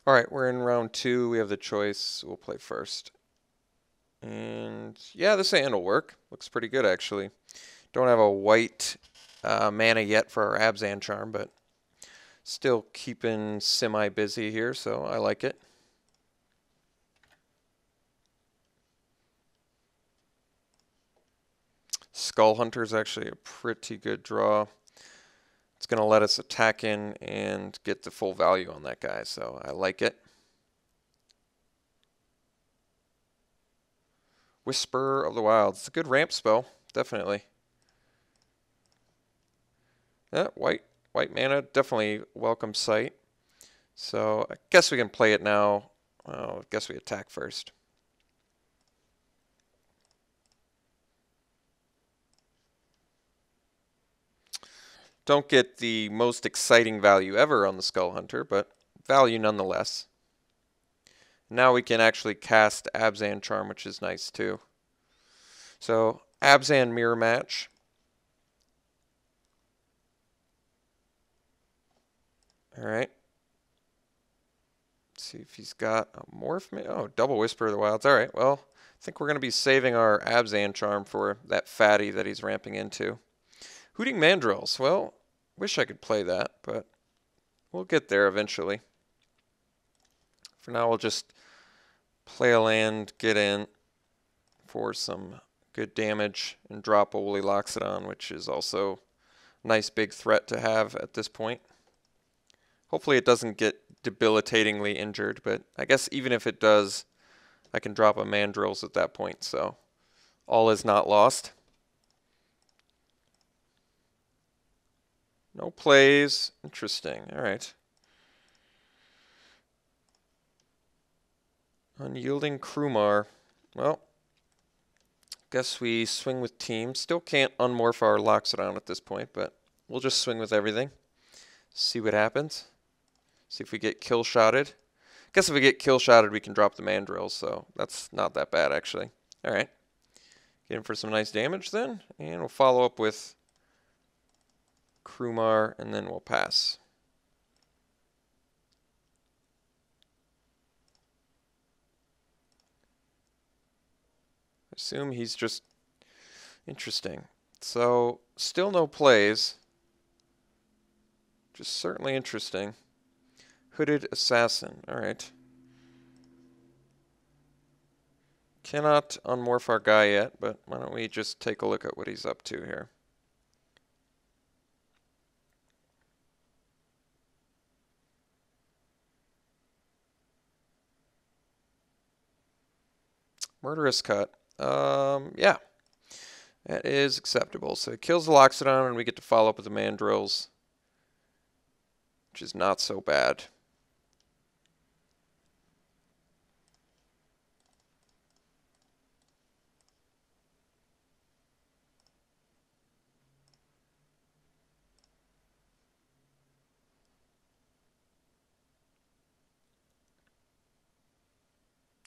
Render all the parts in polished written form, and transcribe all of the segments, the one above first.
Alright, we're in round 2. We have the choice. We'll play first. And yeah, this hand will work. Looks pretty good, actually. Don't have a white mana yet for our Abzan charm, but still keeping semi-busy here, so I like it. Skull Hunter is actually a pretty good draw. It's going to let us attack in and get the full value on that guy, so I like it. Whisper of the Wilds. It's a good ramp spell, definitely. Yeah, white mana, definitely welcome sight. So I guess we can play it now. Well, I guess we attack first. Don't get the most exciting value ever on the Skull Hunter, but value nonetheless. Now we can actually cast Abzan Charm, which is nice too. So Abzan Mirror Match. Alright. Let's see if he's got a Morph. Oh, Double Whisper of the Wilds. Alright, well, I think we're going to be saving our Abzan Charm for that fatty that he's ramping into. Hooting Mandrills. Well, wish I could play that, but we'll get there eventually. For now, we'll just play a land, get in for some good damage, and drop a Woolly Loxodon, which is also a nice big threat to have at this point. Hopefully it doesn't get debilitatingly injured, but I guess even if it does, I can drop a Mandrills at that point, so all is not lost. No plays. Interesting. All right. Unyielding Krumar. Well, guess we swing with team. Still can't unmorph our Loxodon at this point, but we'll just swing with everything. See what happens. See if we get kill-shotted. Guess if we get kill-shotted, we can drop the Mandrills, so that's not that bad, actually. All right. Get in for some nice damage then, and we'll follow up with Krumar, and then we'll pass. Assume he's just interesting. So, still no plays. Just certainly interesting. Hooded Assassin. Alright. Cannot unmorph our guy yet, but why don't we just take a look at what he's up to here. Murderous Cut. Yeah. That is acceptable. So it kills the Loxodon, and we get to follow up with the Mandrills, which is not so bad.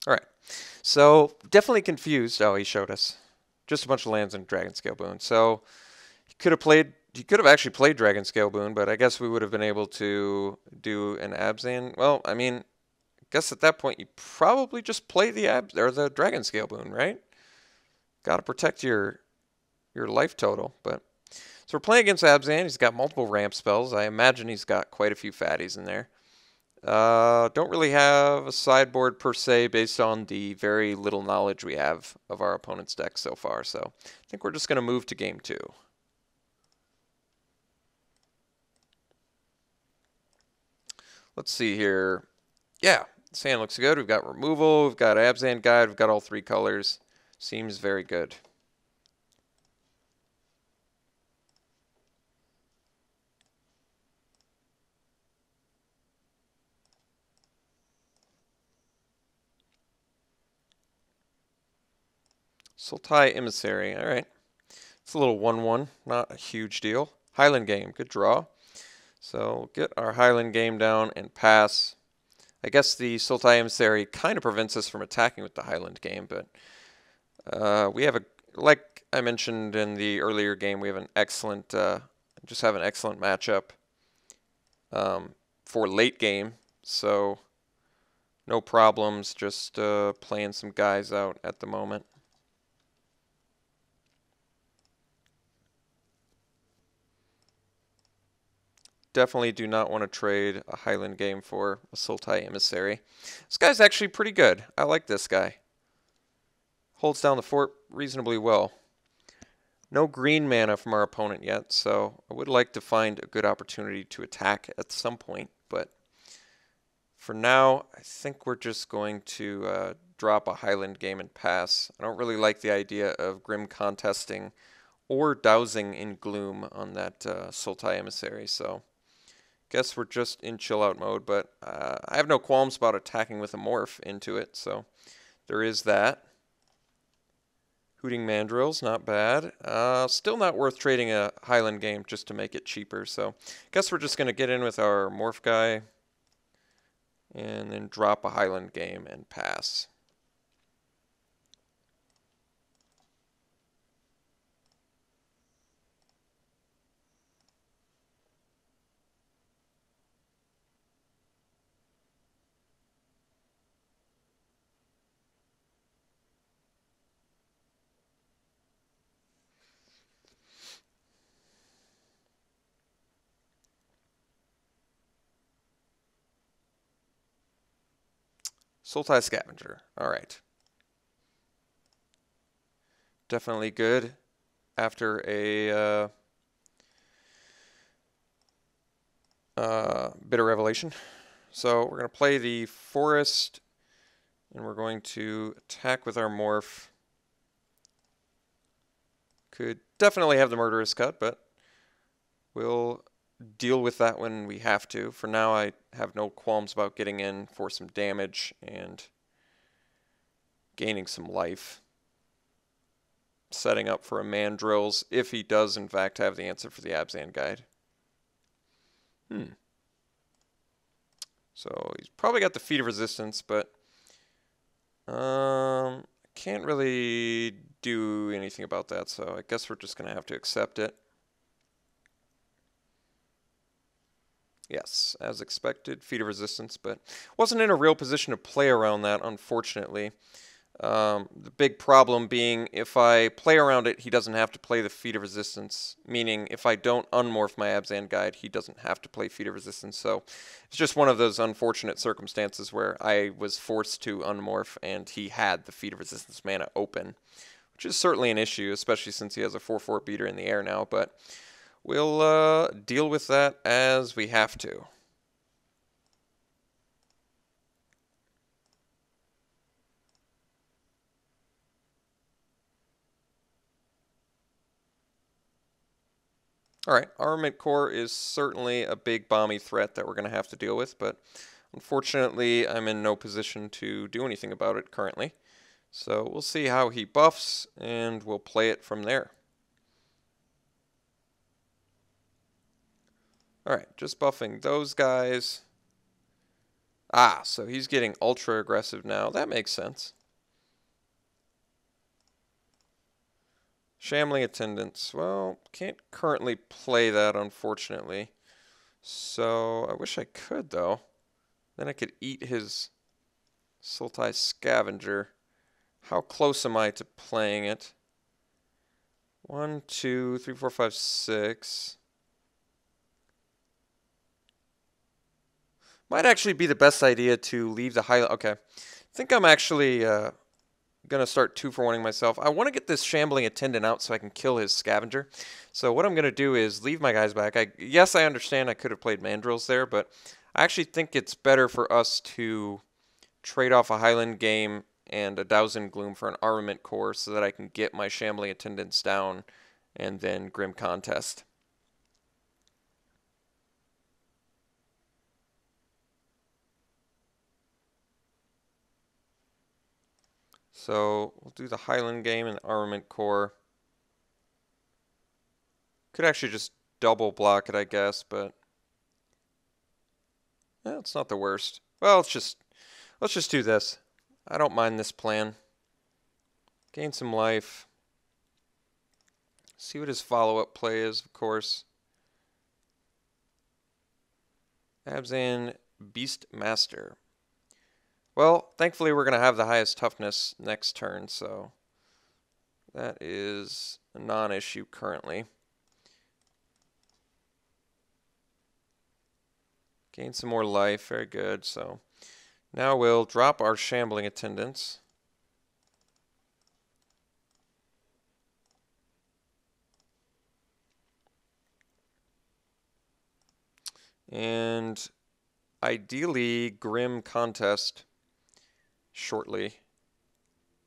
All right. So definitely confused. Oh, he showed us just a bunch of lands and Dragon Scale Boon. So he could have actually played Dragon Scale Boon, but I guess we would have been able to do an Abzan. Well, I mean, I guess at that point you probably just play the Dragon Scale Boon, right? Got to protect your life total. But so we're playing against Abzan. He's got multiple ramp spells. I imagine he's got quite a few fatties in there. Don't really have a sideboard per se based on the very little knowledge we have of our opponent's deck so far. So I think we're just going to move to game 2. Let's see here. Yeah, this hand looks good. We've got removal, we've got Abzan Guide, we've got all 3 colors. Seems very good. Sultai Emissary, all right. It's a little 1-1, not a huge deal. Highland Game, good draw. So we'll get our Highland Game down and pass. I guess the Sultai Emissary kind of prevents us from attacking with the Highland Game, but we have like I mentioned in the earlier game, we have an excellent, matchup for late game. So no problems, just playing some guys out at the moment. Definitely do not want to trade a Highland game for a Sultai Emissary. This guy's actually pretty good. I like this guy. Holds down the fort reasonably well. No green mana from our opponent yet, so I would like to find a good opportunity to attack at some point, but for now, I think we're just going to drop a Highland game and pass. I don't really like the idea of Grim contesting or dowsing in gloom on that Sultai Emissary, so guess we're just in chill out mode, but I have no qualms about attacking with a morph into it, so there is that. Hooting Mandrills, not bad. Still not worth trading a Highland game just to make it cheaper, so guess we're just going to get in with our morph guy and then drop a Highland game and pass. Sultai Scavenger. All right. Definitely good after a Bitter Revelation. So we're going to play the Forest, and we're going to attack with our morph. Could definitely have the Murderous Cut, but we'll deal with that when we have to. For now, I have no qualms about getting in for some damage and gaining some life. Setting up for a Mandrills if he does in fact have the answer for the Abzan guide. So he's probably got the Feat of Resistance, but can't really do anything about that, so I guess we're just going to have to accept it. Yes, as expected, Feat of Resistance, but wasn't in a real position to play around that, unfortunately. The big problem being if I play around it, he doesn't have to play the Feat of Resistance, meaning if I don't unmorph my Abzan guide, he doesn't have to play Feat of Resistance. So it's just one of those unfortunate circumstances where I was forced to unmorph and he had the Feat of Resistance mana open, which is certainly an issue, especially since he has a 4/4 beater in the air now, but we'll deal with that as we have to. Alright, Armament Core is certainly a big bomby threat that we're going to have to deal with, but unfortunately I'm in no position to do anything about it currently. So we'll see how he buffs, and we'll play it from there. Alright, just buffing those guys. Ah, so he's getting ultra aggressive now. That makes sense. Shambling Attendants. Well, can't currently play that, unfortunately. So I wish I could, though. Then I could eat his Sultai Scavenger. How close am I to playing it? 1, 2, 3, 4, 5, 6. Might actually be the best idea to leave the highlight. Okay. I think I'm actually going to start 2-for-1ing myself. I want to get this Shambling Attendant out so I can kill his Scavenger. So what I'm going to do is leave my guys back. Yes, I understand I could have played Mandrills there, but I actually think it's better for us to trade off a Highland game and a Dowsin Gloom for an Armament Core so that I can get my Shambling Attendants down and then Grim Contest. So we'll do the Highland game and Armament Core. Could actually just double block it, I guess, but it's not the worst. Well, let's just do this. I don't mind this plan. Gain some life. See what his follow-up play is, of course. Abzan Beastmaster. Well, thankfully we're going to have the highest toughness next turn, so that is a non-issue currently. Gain some more life, very good. So now we'll drop our shambling attendants. And ideally grim contest shortly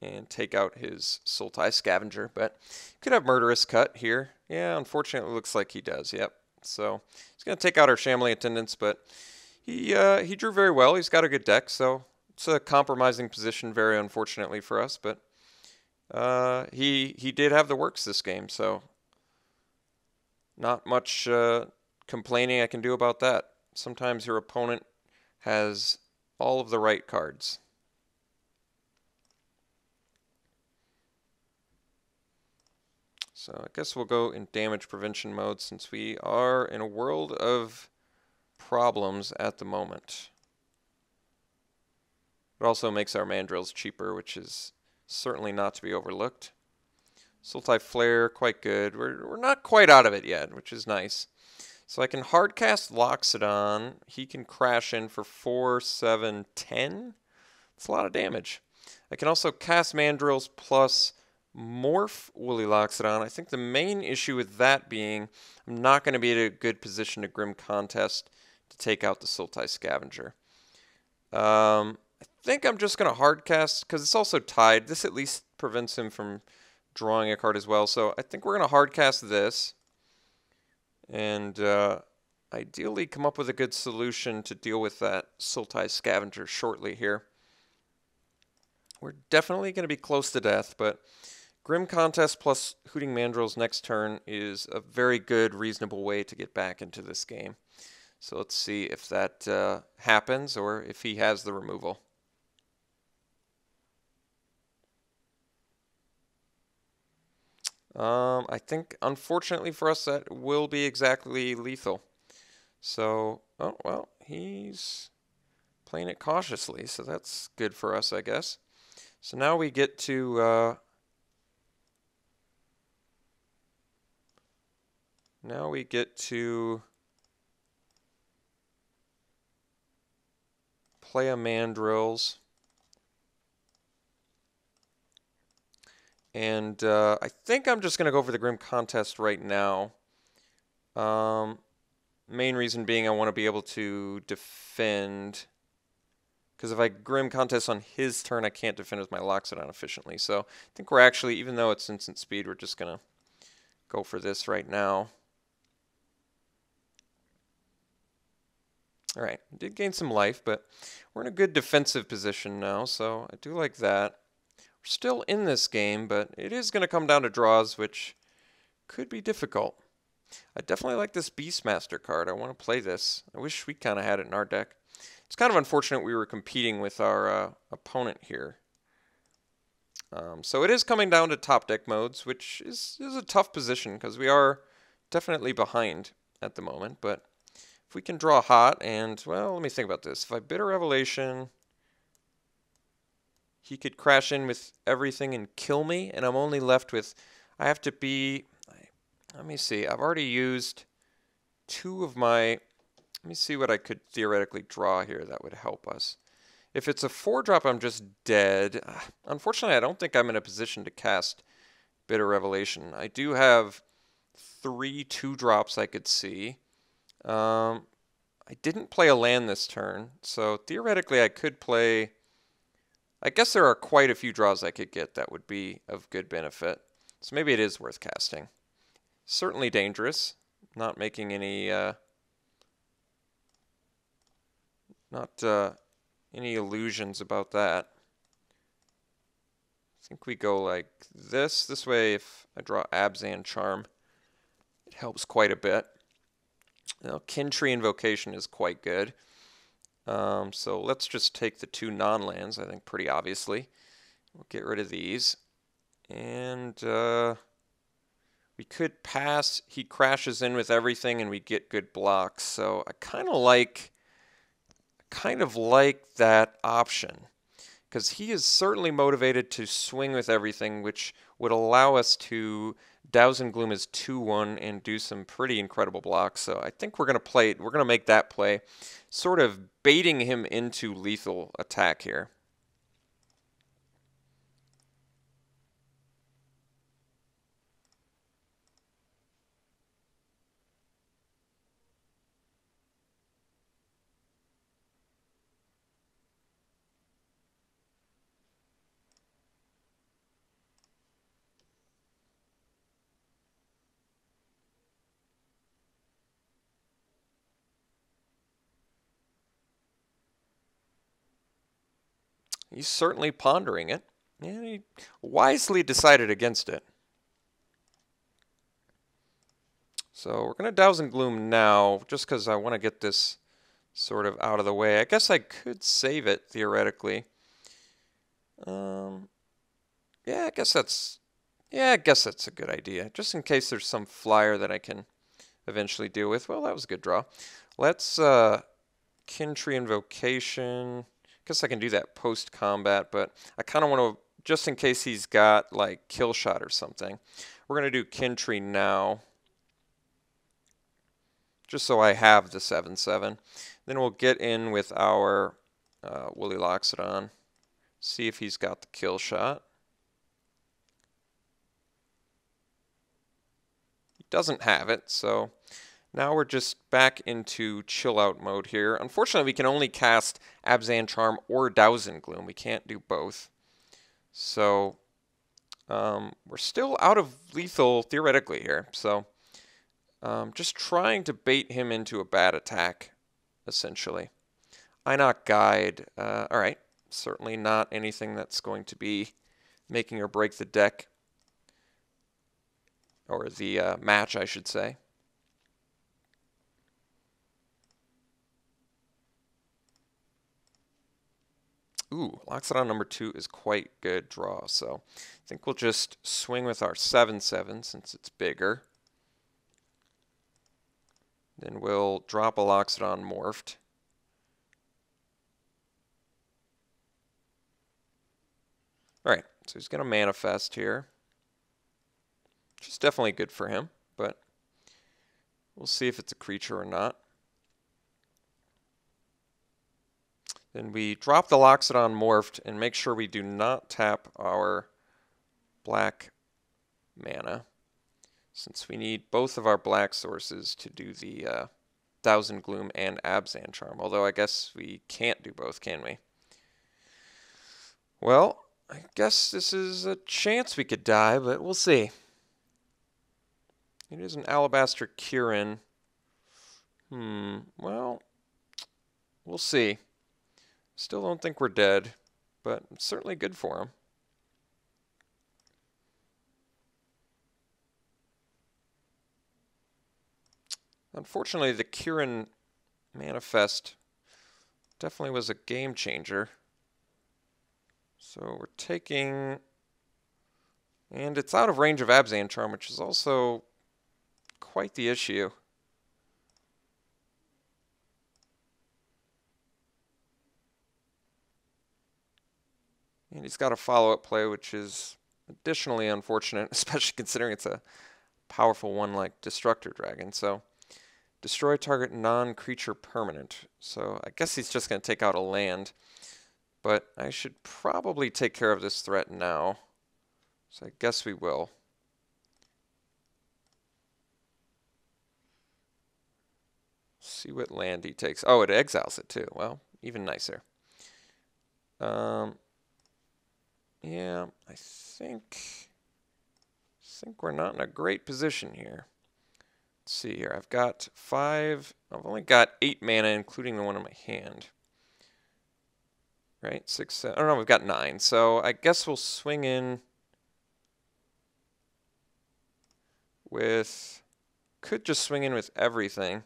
and take out his Sultai Scavenger, but could have Murderous Cut here. Yeah, unfortunately it looks like he does, yep. So he's going to take out our shambling attendants, but he drew very well. He's got a good deck, so it's a compromising position, very unfortunately for us, but he did have the works this game, so not much complaining I can do about that. Sometimes your opponent has all of the right cards. So I guess we'll go in damage prevention mode since we are in a world of problems at the moment. It also makes our mandrills cheaper, which is certainly not to be overlooked. Sultai Flare, quite good. We're not quite out of it yet, which is nice. So I can hardcast Loxodon. He can crash in for 4, 7, 10. That's a lot of damage. I can also cast Mandrills plus morph Woolly Loxodon. I think the main issue with that being I'm not going to be in a good position to Grim Contest to take out the Sultai Scavenger. I think I'm just going to hardcast because it's also tied. This at least prevents him from drawing a card as well. So I think we're going to hardcast this and ideally come up with a good solution to deal with that Sultai Scavenger shortly here. We're definitely going to be close to death, but Grim Contest plus Hooting Mandrills next turn is a very good, reasonable way to get back into this game. So let's see if that happens or if he has the removal. I think, unfortunately for us, that will be exactly lethal. So, oh, well, he's playing it cautiously, so that's good for us, I guess. So now we get to play a Mandrills. And I think I'm just going to go for the Grim Contest right now. Main reason being I want to be able to defend. Because if I Grim Contest on his turn, I can't defend with my Loxodon efficiently. So I think we're actually, even though it's instant speed, we're just going to go for this right now. Alright, did gain some life, but we're in a good defensive position now, so I do like that. We're still in this game, but it is going to come down to draws, which could be difficult. I definitely like this Beastmaster card. I want to play this. I wish we kind of had it in our deck. It's kind of unfortunate we were competing with our opponent here. So it is coming down to top deck modes, which is a tough position because we are definitely behind at the moment. But if we can draw hot and, well, let me think about this. If I Bitter Revelation, he could crash in with everything and kill me, and I'm only left with, I have to be, let me see, I've already used 2 of my, let me see what I could theoretically draw here that would help us. If it's a 4-drop, I'm just dead. Unfortunately, I don't think I'm in a position to cast Bitter Revelation. I do have 3 2-drops I could see. I didn't play a land this turn, so theoretically I could play, I guess there are quite a few draws I could get that would be of good benefit. So maybe it is worth casting. Certainly dangerous. Not making any any illusions about that. I think we go like this. This way, if I draw Abzan Charm, it helps quite a bit. Now, Kintree Invocation is quite good. So let's just take the 2 non-lands, I think, pretty obviously. We'll get rid of these. And we could pass. He crashes in with everything, and we get good blocks. So I kind of like that option. because he is certainly motivated to swing with everything, which would allow us to Douse and Gloom as 2-1 and do some pretty incredible blocks. So I think we're going to make that play, sort of baiting him into lethal attack here. He's certainly pondering it, and he wisely decided against it. So we're going to Douse and Gloom now, just because I want to get this sort of out of the way. I guess I could save it, theoretically. Yeah, I guess that's a good idea, just in case there's some flyer that I can eventually deal with. Well, that was a good draw. Let's Kin Tree Invocation. Guess I can do that post-combat, but I kind of want to, just in case he's got like Kill Shot or something. We're going to do Kin Tree now, just so I have the 7/7. Then we'll get in with our Woolly Loxodon, see if he's got the Kill Shot. He doesn't have it, so now we're just back into chill out mode here. Unfortunately, we can only cast Abzan Charm or Douse and Gloom. We can't do both. So we're still out of lethal theoretically here. So just trying to bait him into a bad attack, essentially. I knock Guide. All right. Certainly not anything that's going to be making or break the deck. Or the match, I should say. Ooh, Loxodon number 2 is quite good draw, so I think we'll just swing with our 7/7 since it's bigger. Then we'll drop a Loxodon morphed. Alright, so he's going to manifest here, which is definitely good for him, but we'll see if it's a creature or not. Then we drop the Loxodon morphed and make sure we do not tap our black mana, since we need both of our black sources to do the Douse and Gloom and Abzan Charm. Although I guess we can't do both, can we? Well, I guess this is a chance we could die, but we'll see. It is an Alabaster Kirin. Well, we'll see. Still don't think we're dead, but it's certainly good for him. Unfortunately, the Kirin manifest definitely was a game changer. So we're taking, and it's out of range of Abzan Charm, which is also quite the issue. And he's got a follow-up play, which is additionally unfortunate, especially considering it's a powerful one like Destructor Dragon. So, destroy target non-creature permanent. So, I guess he's just going to take out a land. But I should probably take care of this threat now. So, I guess we will. See what land he takes. Oh, it exiles it too. Well, even nicer. Yeah, I think we're not in a great position here. Let's see here. I've only got 8 mana, including the one in my hand. Right? 6, 7. Oh no, we've got 9. So I guess we'll swing in with, could just swing in with everything.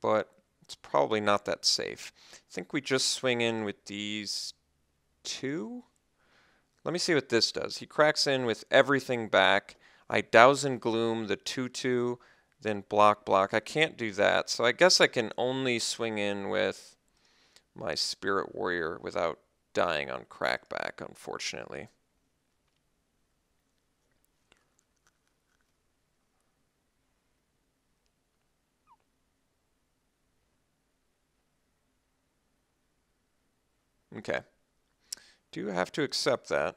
But it's probably not that safe. I think we just swing in with these 2. Let me see what this does. He cracks in with everything back. I Douse and Gloom the 2/2, then block, block. I can't do that, so I guess I can only swing in with my Spirit Warrior without dying on crackback, unfortunately. Okay. Do have to accept that.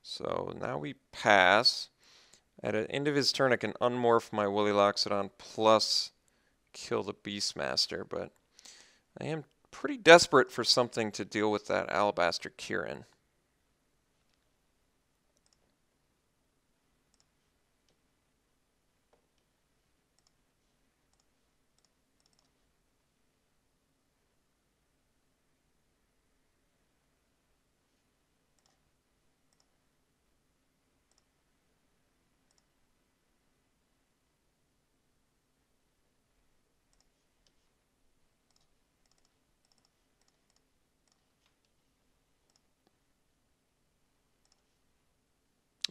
So now we pass. At the end of his turn, I can unmorph my Woolly Loxodon plus kill the Beastmaster, but I am pretty desperate for something to deal with that Alabaster Kirin.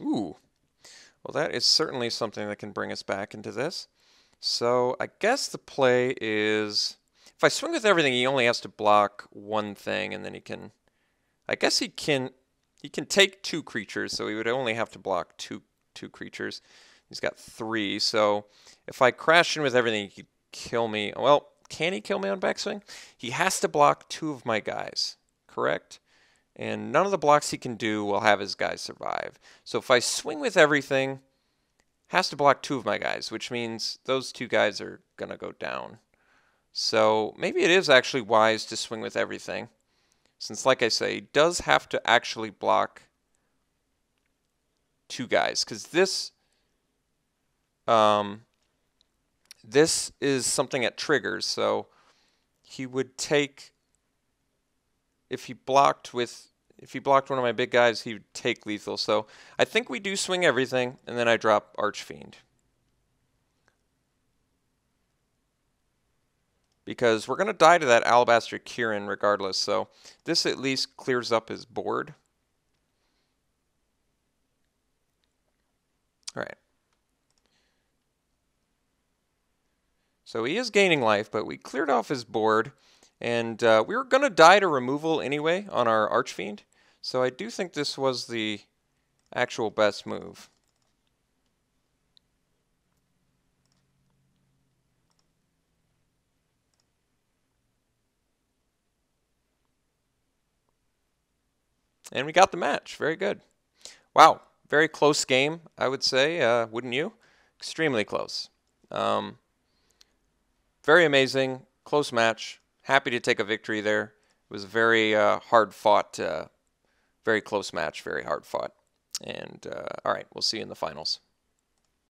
Ooh, well that is certainly something that can bring us back into this. So I guess the play is, if I swing with everything, he only has to block one thing, and then he can, I guess he can take two creatures, so he would only have to block two creatures. He's got three, so if I crash in with everything, he could kill me. Well, can he kill me on backswing? He has to block two of my guys, correct? And none of the blocks he can do will have his guys survive. So if I swing with everything, has to block two of my guys, which means those two guys are going to go down. So maybe it is actually wise to swing with everything, since, like I say, he does have to actually block two guys, because this is something that triggers, so he would take, if he blocked one of my big guys, he would take lethal. So I think we do swing everything, and then I drop Archfiend. Because we're going to die to that Alabaster Kirin regardless, so this at least clears up his board. Alright. So he is gaining life, but we cleared off his board, and we were going to die to removal anyway on our Archfiend, so I do think this was the actual best move. And we got the match. Very good. Wow. Very close game, I would say. Wouldn't you? Extremely close. Very amazing. Close match. Happy to take a victory there. It was a very hard fought, very close match. Very hard fought. And all right, we'll see you in the finals.